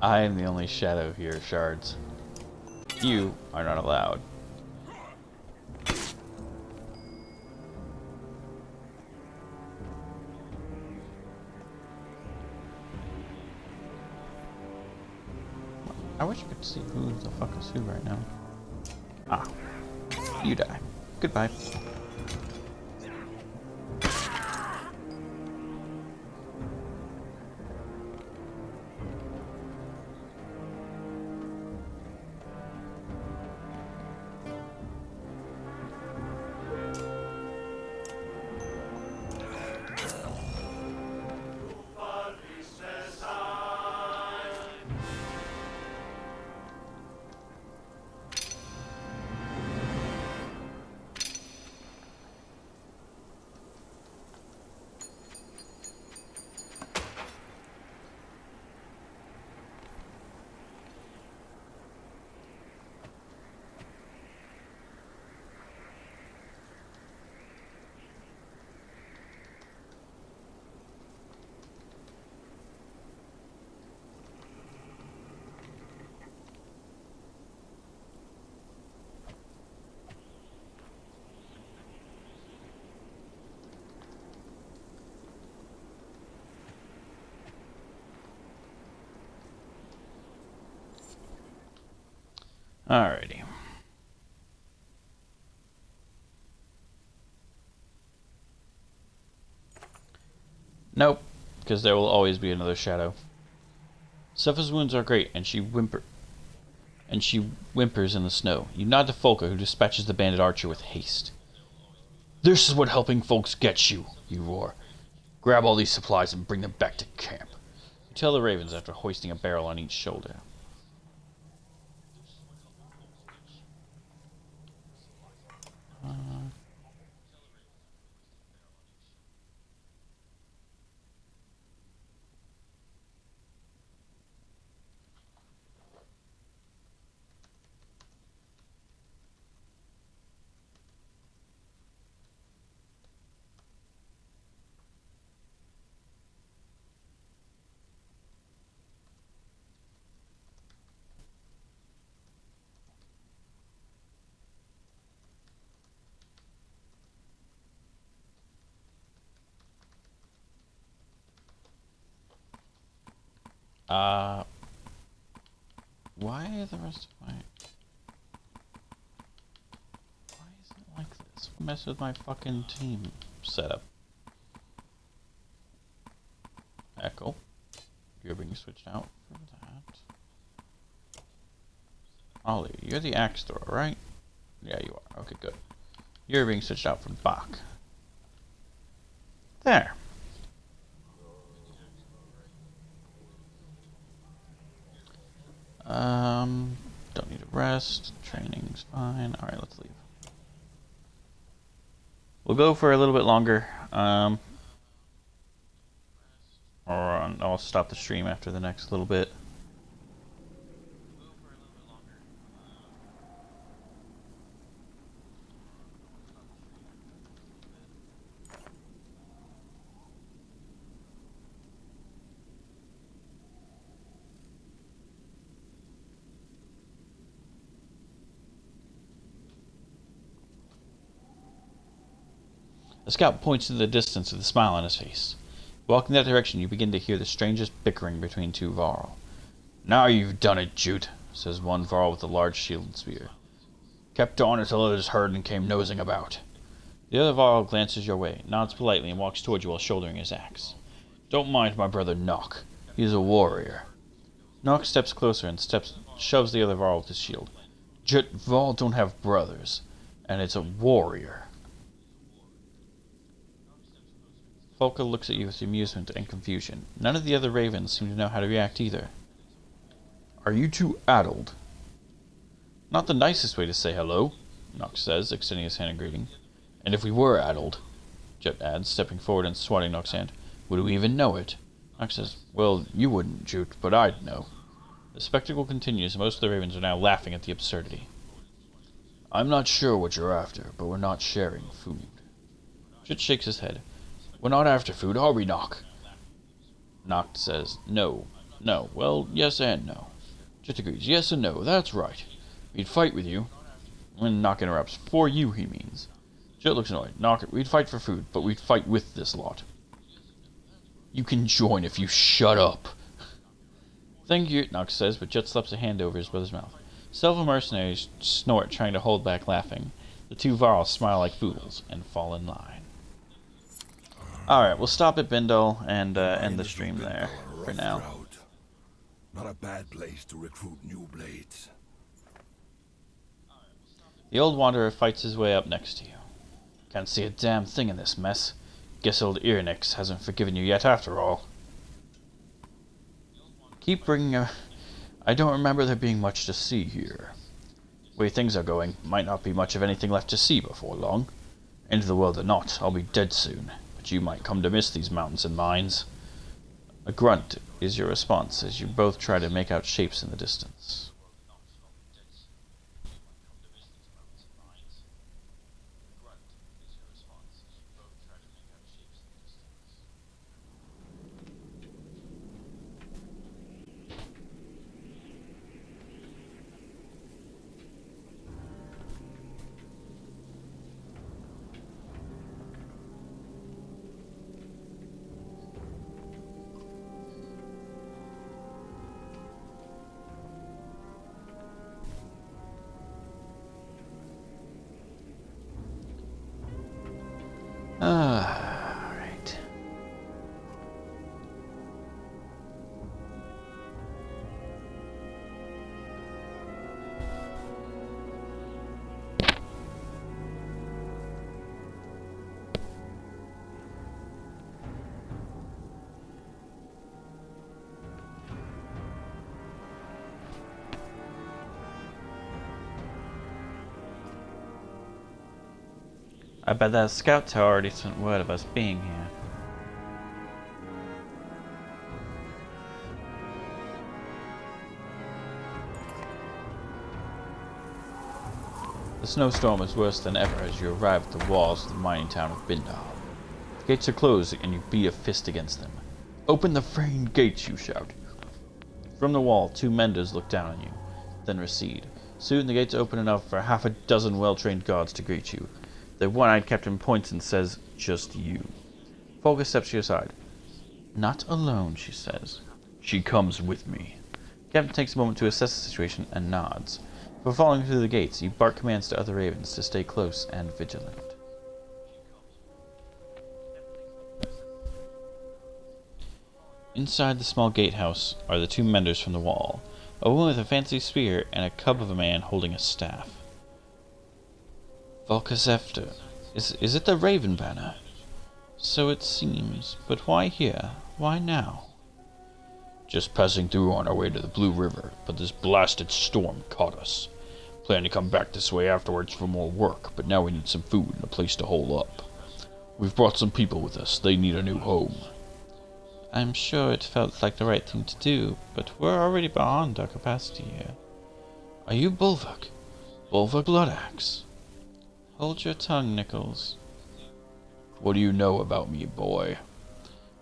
I am the only shadow here, Shards. You are not allowed. I wish I could see who the fuck is who right now. Ah. You die. Goodbye. Alrighty. Nope, because there will always be another shadow. Sepha's wounds are great, and she whimpers in the snow. You nod to Folka, who dispatches the bandit archer with haste. This is what helping folks gets you, you roar. Grab all these supplies and bring them back to camp. You tell the ravens after hoisting a barrel on each shoulder. Why are the rest of my... Why is it like this? Mess with my fucking team setup. Echo. You're being switched out for that. Ollie, you're the axe thrower, right? Yeah, you are. Okay, good. You're being switched out for Bach. There. Don't need a rest. Training's fine. Alright, let's leave. We'll go for a little bit longer. Or I'll stop the stream after the next little bit. The scout points to the distance with a smile on his face. Walking that direction, you begin to hear the strangest bickering between two Varl. Now you've done it, Jute, says one Varl with a large shielded spear. Kept on until others heard and came nosing about. The other Varl glances your way, nods politely, and walks toward you while shouldering his axe. Don't mind my brother Nock. He's a warrior. Nock steps closer and shoves the other Varl with his shield. Jute, Varl don't have brothers, and it's a warrior. Folka looks at you with amusement and confusion. None of the other ravens seem to know how to react either. Are you two addled? Not the nicest way to say hello, Nock says, extending his hand in greeting. And if we were addled, Jute adds, stepping forward and swatting Nock's hand, would we even know it? Nock says, well, you wouldn't, Jute, but I'd know. The spectacle continues, and most of the ravens are now laughing at the absurdity. I'm not sure what you're after, but we're not sharing food. Jute shakes his head. We're not after food, are we, Nock? Nock says, no. No. Well, yes and no. Jute agrees, yes and no, that's right. We'd fight with you. When Nock interrupts, for you, he means. Jute looks annoyed. Nock, we'd fight for food, but we'd fight with this lot. You can join if you shut up. Thank you, Nock says, but Jute slaps a hand over his brother's mouth. Several mercenaries snort, trying to hold back laughing. The two Varls smile like fools and fall in line. Alright, we'll stop at Bindal and end the stream there for now. Not a bad place to recruit new blades. The old wanderer fights his way up next to you. Can't see a damn thing in this mess. Guess old Earnix hasn't forgiven you yet after all. Keep bringing I don't remember there being much to see here. The way things are going, might not be much of anything left to see before long. Into the world or not, I'll be dead soon. But you might come to miss these mountains and mines. A grunt is your response as you both try to make out shapes in the distance. I bet that scout tower already sent word of us being here. The snowstorm is worse than ever as you arrive at the walls of the mining town of Bindal. The gates are closed and you beat a fist against them. Open the framed gates, you shout. From the wall, 2 menders look down on you, then recede. Soon the gates open enough for half a dozen well-trained guards to greet you. The one-eyed captain points and says, "Just you." Folga steps to your side. "Not alone," she says. "She comes with me." The captain takes a moment to assess the situation and nods. Before falling through the gates, you bark commands to other ravens to stay close and vigilant. Inside the small gatehouse are the 2 menders from the wall, a woman with a fancy spear and a cub of a man holding a staff. Volkazefter. Is it the Raven-Banner? So it seems, but why here? Why now? Just passing through on our way to the Blue River, but this blasted storm caught us. Plan to come back this way afterwards for more work, but now we need some food and a place to hole up. We've brought some people with us. They need a new home. I'm sure it felt like the right thing to do, but we're already beyond our capacity here. Are you Bulwark? Bulwark Bloodaxe? Hold your tongue, Nichols. What do you know about me, boy?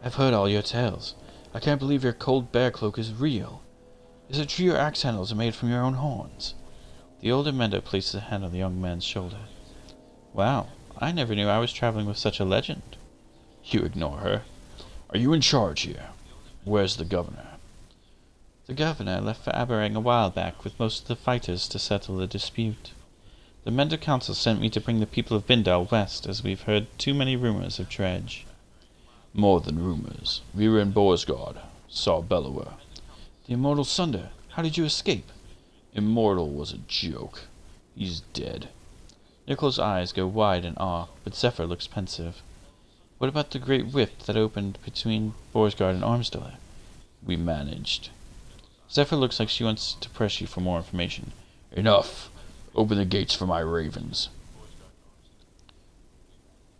I've heard all your tales. I can't believe your cold bear cloak is real. Is it true your axe handles are made from your own horns? The older mender places a hand on the young man's shoulder. Wow, I never knew I was traveling with such a legend. You ignore her. Are you in charge here? Where's the governor? The governor left for Aberang a while back with most of the fighters to settle the dispute. The Mender Council sent me to bring the people of Bindal west, as we've heard too many rumors of Dredge. More than rumors. We were in Borsgard. Saw Bellower. The Immortal Sunder. How did you escape? Immortal was a joke. He's dead. Nicholas' eyes go wide in awe, but Zephyr looks pensive. What about the great rift that opened between Borsgard and Ormsdale? We managed. Zephyr looks like she wants to press you for more information. Enough. Open the gates for my ravens.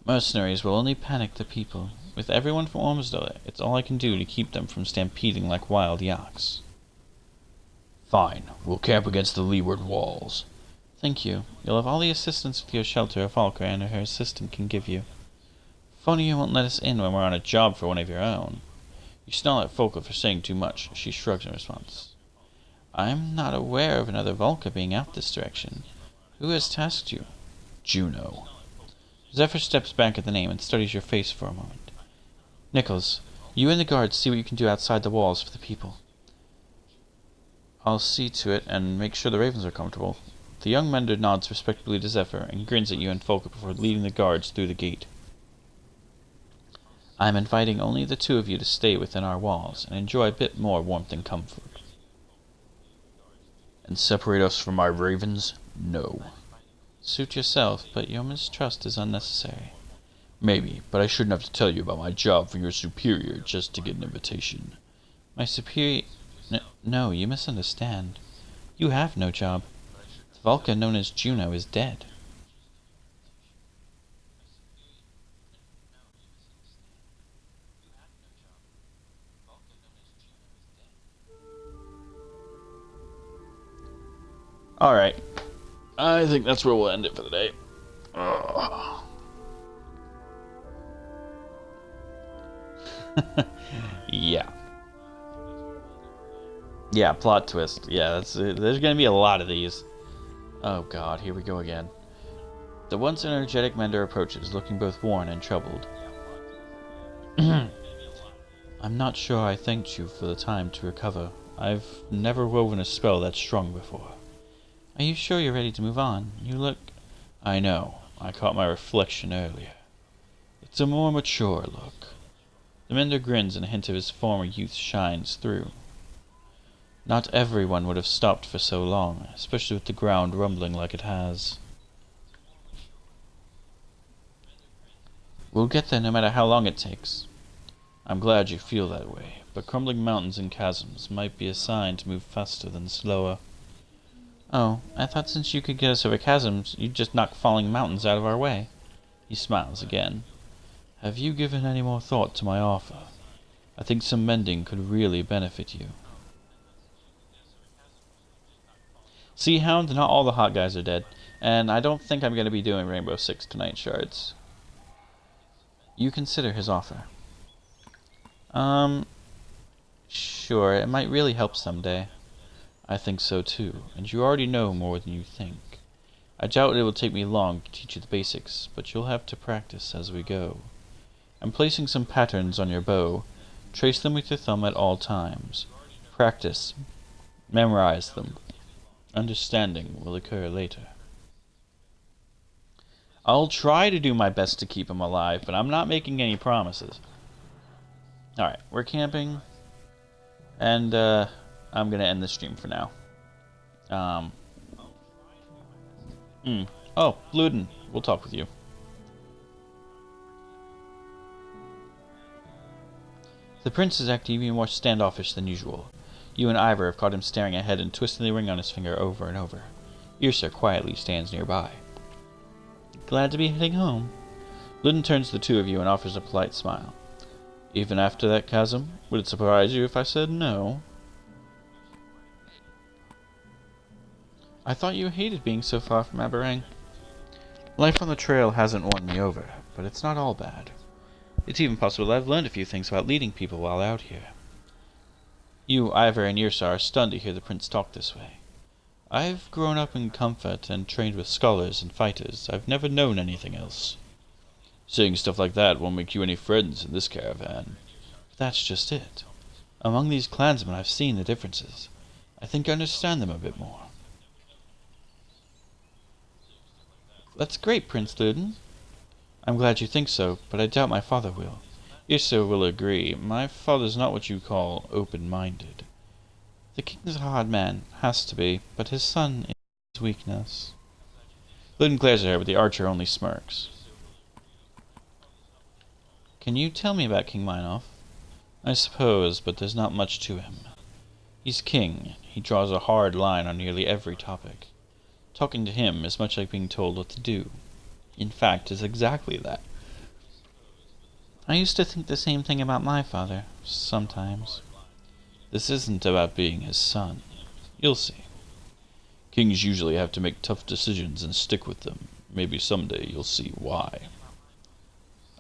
Mercenaries will only panic the people. With everyone from Ormsdale, it's all I can do to keep them from stampeding like wild yaks. Fine. We'll camp against the leeward walls. Thank you. You'll have all the assistance with your shelter Falca and her assistant can give you. Funny you won't let us in when we're on a job for one of your own. You snarl at Falca for saying too much. She shrugs in response. I'm not aware of another Volca being out this direction. Who has tasked you? Juno. Zephyr steps back at the name and studies your face for a moment. Nichols, you and the guards see what you can do outside the walls for the people. I'll see to it and make sure the ravens are comfortable. The young mender nods respectfully to Zephyr and grins at you and Falca before leading the guards through the gate. I'm inviting only the 2 of you to stay within our walls and enjoy a bit more warmth and comfort. And separate us from my ravens? No. Suit yourself, but your mistrust is unnecessary. Maybe, but I shouldn't have to tell you about my job from your superior just to get an invitation. My superior... No, you misunderstand. You have no job. The Volca known as Juno is dead. Alright. I think that's where we'll end it for the day. Yeah. Yeah, plot twist. Yeah, there's gonna be a lot of these. Oh god, here we go again. The once energetic mender approaches, looking both worn and troubled. I'm not sure I thanked you for the time to recover. I've never woven a spell that strong before. Are you sure you're ready to move on? You look... I know. I caught my reflection earlier. It's a more mature look. The mender grins and a hint of his former youth shines through. Not everyone would have stopped for so long, especially with the ground rumbling like it has. We'll get there no matter how long it takes. I'm glad you feel that way, but crumbling mountains and chasms might be a sign to move faster than slower. Oh, I thought since you could get us over chasms, you'd just knock falling mountains out of our way. He smiles again. Have you given any more thought to my offer? I think some mending could really benefit you. See, Hound, not all the hot guys are dead, and I don't think I'm going to be doing Rainbow Six tonight, Shards. You consider his offer. Sure, it might really help someday. I think so too, and you already know more than you think. I doubt it will take me long to teach you the basics, but you'll have to practice as we go. I'm placing some patterns on your bow. Trace them with your thumb at all times. Practice. Memorize them. Understanding will occur later. I'll try to do my best to keep him alive, but I'm not making any promises. Alright, we're camping. And, I'm gonna end the stream for now. Oh, Bluden, we'll talk with you. The prince is acting even more standoffish than usual. You and Ivor have caught him staring ahead and twisting the ring on his finger over and over. Yrsa quietly stands nearby. Glad to be heading home. Bluden turns to the two of you and offers a polite smile. Even after that chasm, would it surprise you if I said no? I thought you hated being so far from Aberrang. Life on the trail hasn't won me over, but it's not all bad. It's even possible I've learned a few things about leading people while out here. You, Ivor, and Yrsa are stunned to hear the prince talk this way. I've grown up in comfort and trained with scholars and fighters. I've never known anything else. Saying stuff like that won't make you any friends in this caravan. That's just it. Among these clansmen I've seen the differences. I think I understand them a bit more. That's great, Prince Luden. I'm glad you think so, but I doubt my father will. Yrsa will agree. My father's not what you call open-minded. The king's a hard man, has to be, but his son is his weakness. Luden glares at her, but the archer only smirks. Can you tell me about King Minolf? I suppose, but there's not much to him. He's king. He draws a hard line on nearly every topic. Talking to him is much like being told what to do. In fact, it's exactly that. I used to think the same thing about my father, sometimes. This isn't about being his son. You'll see. Kings usually have to make tough decisions and stick with them. Maybe someday you'll see why.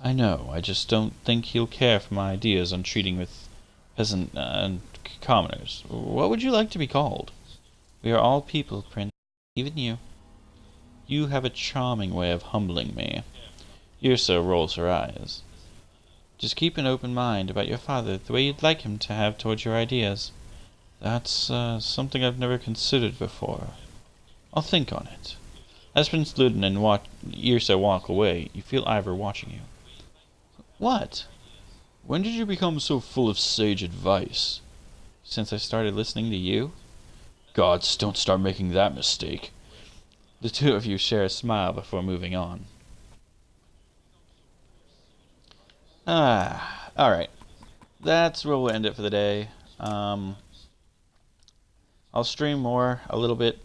I know, I just don't think he'll care for my ideas on treating with peasant and commoners. What would you like to be called? We are all people, Prince. Even you. You have a charming way of humbling me. Yrsa rolls her eyes. Just keep an open mind about your father, the way you'd like him to have towards your ideas. That's something I've never considered before. I'll think on it. As Prince Luden and Yrsa walk away, you feel Ivor watching you. What? When did you become so full of sage advice? Since I started listening to you? Gods, don't start making that mistake. The two of you share a smile before moving on. Alright. That's where we'll end it for the day. I'll stream more a little bit